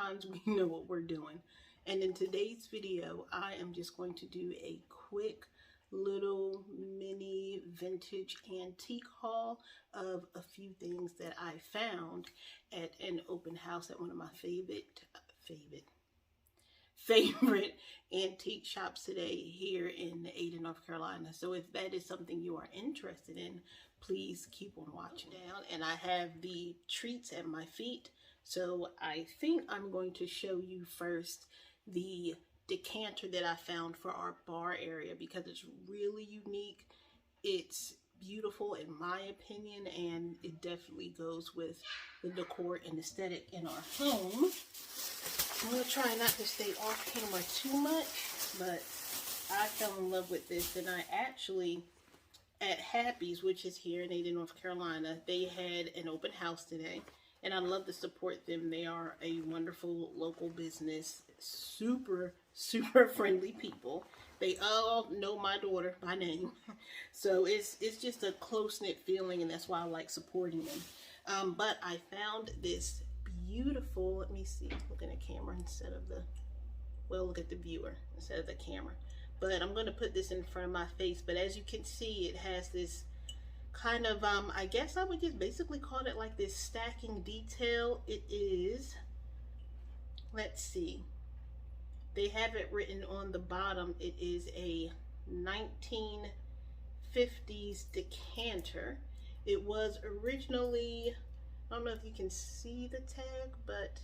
sometimes we know what we're doing. And in today's video, I am just going to do a quick little mini vintage antique haul of a few things that I found at an open house at one of my favorite antique shops today here in Ada, North Carolina. So if that is something you are interested in, please keep on watching. Down, and I have the treats at my feet. So I think I'm going to show you first the decanter that I found for our bar area because it's really unique. It's beautiful in my opinion, and it definitely goes with the decor and aesthetic in our home. I'm going to try not to stay off camera too much, but I fell in love with this, and I actually, at Happy's, which is here in Ada, North Carolina, they had an open house today, and I love to support them. They are a wonderful local business, super friendly people. They all know my daughter by name, so it's just a close-knit feeling, and that's why I like supporting them. But I found this beautiful, let me see, look at the camera instead of the, well, look at the viewer instead of the camera. But I'm going to put this in front of my face, but as you can see, it has this kind of, I guess I would just basically call it like this stacking detail. It is, let's see, they have it written on the bottom, it is a 1950s decanter. It was originally, I don't know if you can see the tag, but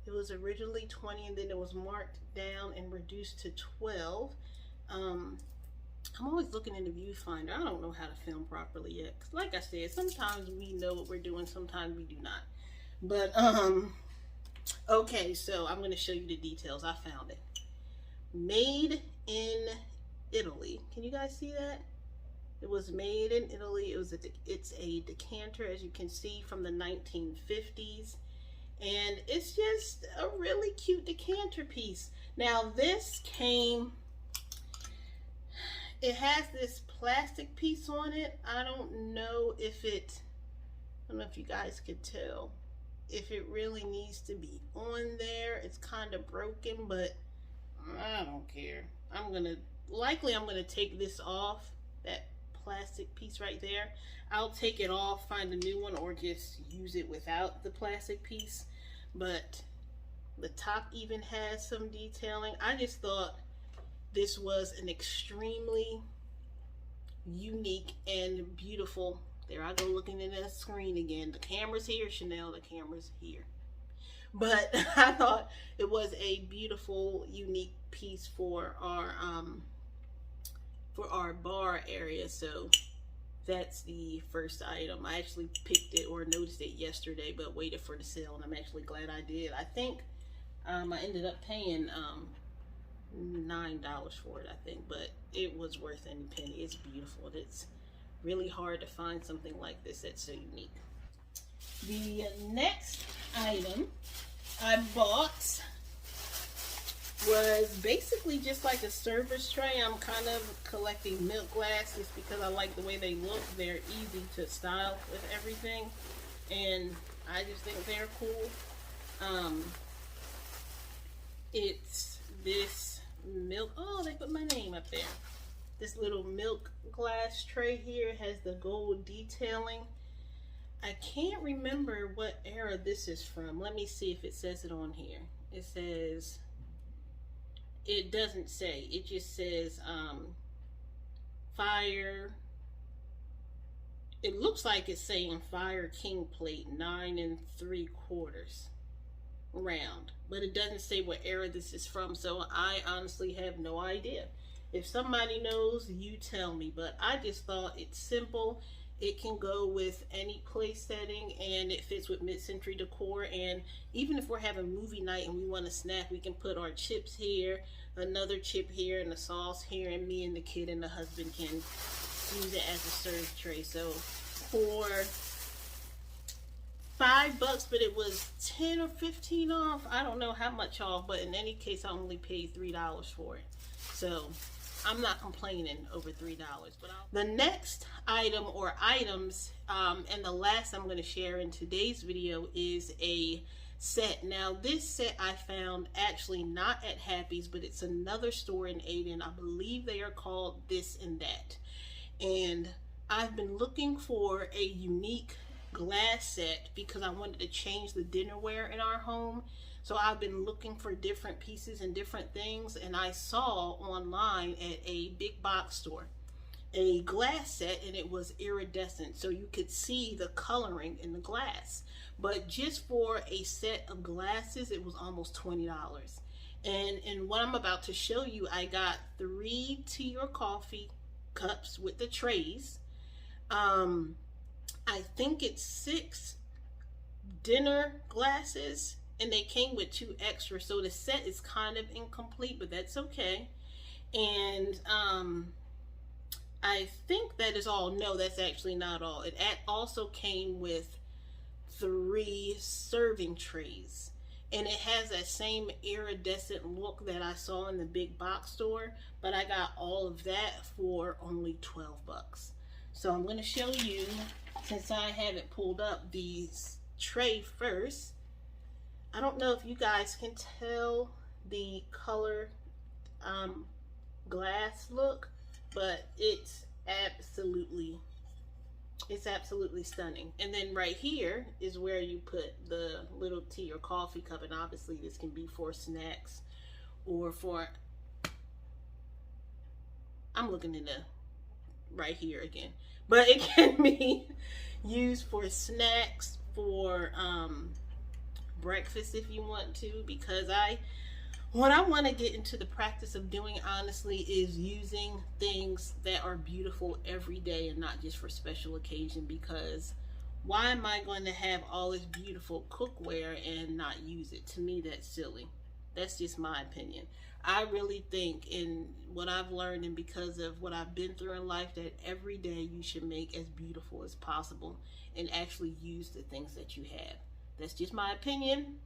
it was originally 20 and then it was marked down and reduced to 12. I'm always looking in the viewfinder. I don't know how to film properly yet. 'Cause like I said, sometimes we know what we're doing, sometimes we do not. But, okay, so I'm going to show you the details. I found it. Made in Italy. Can you guys see that? It was made in Italy. It's a decanter, as you can see, from the 1950s. And it's just a really cute decanter piece. Now this came, it has this plastic piece on it. I don't know if you guys could tell, if it really needs to be on there. It's kind of broken, but I don't care. I'm gonna take this off, that plastic piece right there. I'll take it off, find a new one, or just use it without the plastic piece. But the top even has some detailing. I just thought this was an extremely unique and beautiful, there I go looking at that screen again. The camera's here, Chanel, the camera's here. But I thought it was a beautiful, unique piece for our bar area. So that's the first item. I actually picked it or noticed it yesterday, but waited for the sale, and I'm actually glad I did. I think I ended up paying $9 for it, I think, but it was worth any penny. It's beautiful. It's really hard to find something like this that's so unique. The next item I bought was basically just like a service tray. I'm kind of collecting milk glasses because I like the way they look. They're easy to style with everything, and I just think they're cool. It's this milk, oh, they put my name up there. This little milk glass tray here has the gold detailing. I can't remember what era this is from. Let me see if it says it on here. It says, it doesn't say, it just says Fire, it looks like it's saying Fire King Plate 9 3/4 round, but it doesn't say what era this is from, so I honestly have no idea. If somebody knows, you tell me. But I just thought it's simple. It can go with any place setting, and it fits with mid-century decor. And even if we're having movie night and we want a snack, we can put our chips here, another chip here, and the sauce here, and me and the kid and the husband can use it as a serve tray. So for $5, but it was 10 or 15 off. I don't know how much off, but in any case, I only paid $3 for it. So I'm not complaining over $3. But the next item or items, and the last I'm going to share in today's video, is a set. Now this set I found actually not at Happy's, but it's another store in Aden. I believe they are called This and That. And I've been looking for a unique glass set because I wanted to change the dinnerware in our home. So I've been looking for different pieces and different things, and I saw online at a big box store a glass set, and it was iridescent, so you could see the coloring in the glass. But just for a set of glasses, it was almost $20. And in what I'm about to show you, I got 3 tea or coffee cups with the trays. I think it's 6 dinner glasses, and they came with 2 extra, so the set is kind of incomplete, but that's okay. And I think that is all. No, that's actually not all. It also came with 3 serving trays, and it has that same iridescent look that I saw in the big box store, but I got all of that for only 12 bucks. So I'm going to show you, since I have it pulled up, the tray first. I don't know if you guys can tell the color glass look, but it's absolutely stunning. And then right here is where you put the little tea or coffee cup, and obviously this can be for snacks or for, I'm looking in the right here again, but it can be used for snacks, for breakfast if you want to, because what I want to get into the practice of doing, honestly, is using things that are beautiful every day and not just for special occasion. Because why am I going to have all this beautiful cookware and not use it? To me, that's silly. That's just my opinion. I really think, in what I've learned and because of what I've been through in life, that every day you should make as beautiful as possible and actually use the things that you have. That's just my opinion.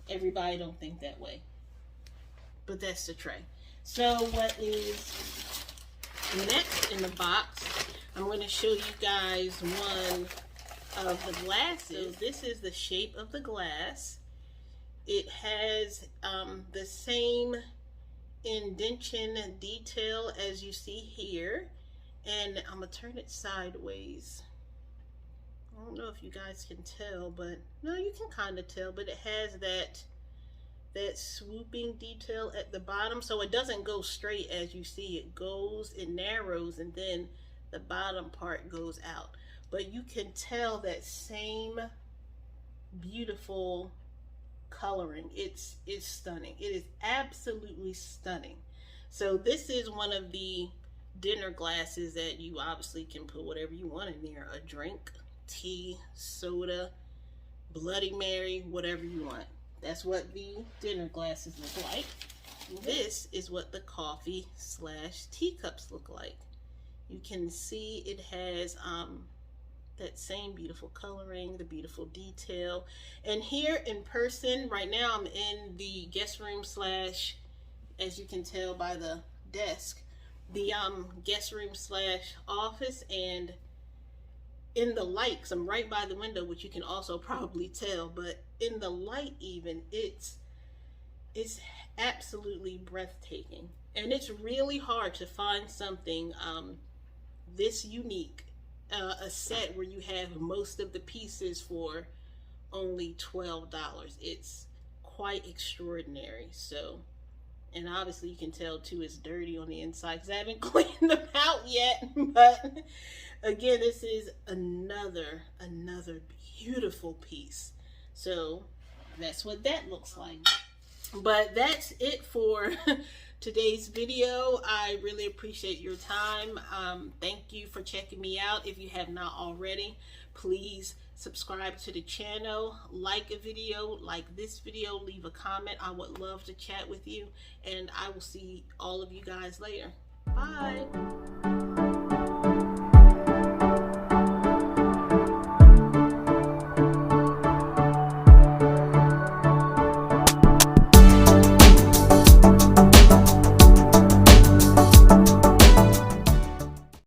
Everybody don't think that way. But that's the tray. So what is next in the box, I'm going to show you guys one of the glasses. So this is the shape of the glass. It has the same indentation detail as you see here. And I'm going to turn it sideways. I don't know if you guys can tell, but no, you can kind of tell, but it has that swooping detail at the bottom, so it doesn't go straight as you see. It narrows, and then the bottom part goes out, but you can tell that same beautiful coloring. It's stunning. It is absolutely stunning. So this is one of the dinner glasses that you obviously can put whatever you want in there, a drink, tea, soda, Bloody Mary, whatever you want. That's what the dinner glasses look like. This is what the coffee / teacups look like. You can see it has that same beautiful coloring, the beautiful detail. And here in person, right now I'm in the guest room / as you can tell by the desk, the guest room / office, and in the light, 'cause I'm right by the window, which you can also probably tell, but in the light even, it's absolutely breathtaking. And it's really hard to find something this unique, a set where you have most of the pieces for only $12. It's quite extraordinary. So, and obviously you can tell too, it's dirty on the inside because I haven't cleaned them out yet. But again, this is another beautiful piece. So that's what that looks like. But that's it for today's video. I really appreciate your time. Thank you for checking me out. If you have not already, please subscribe to the channel, like a video, like this video, leave a comment. I would love to chat with you, and I will see all of you guys later. Bye.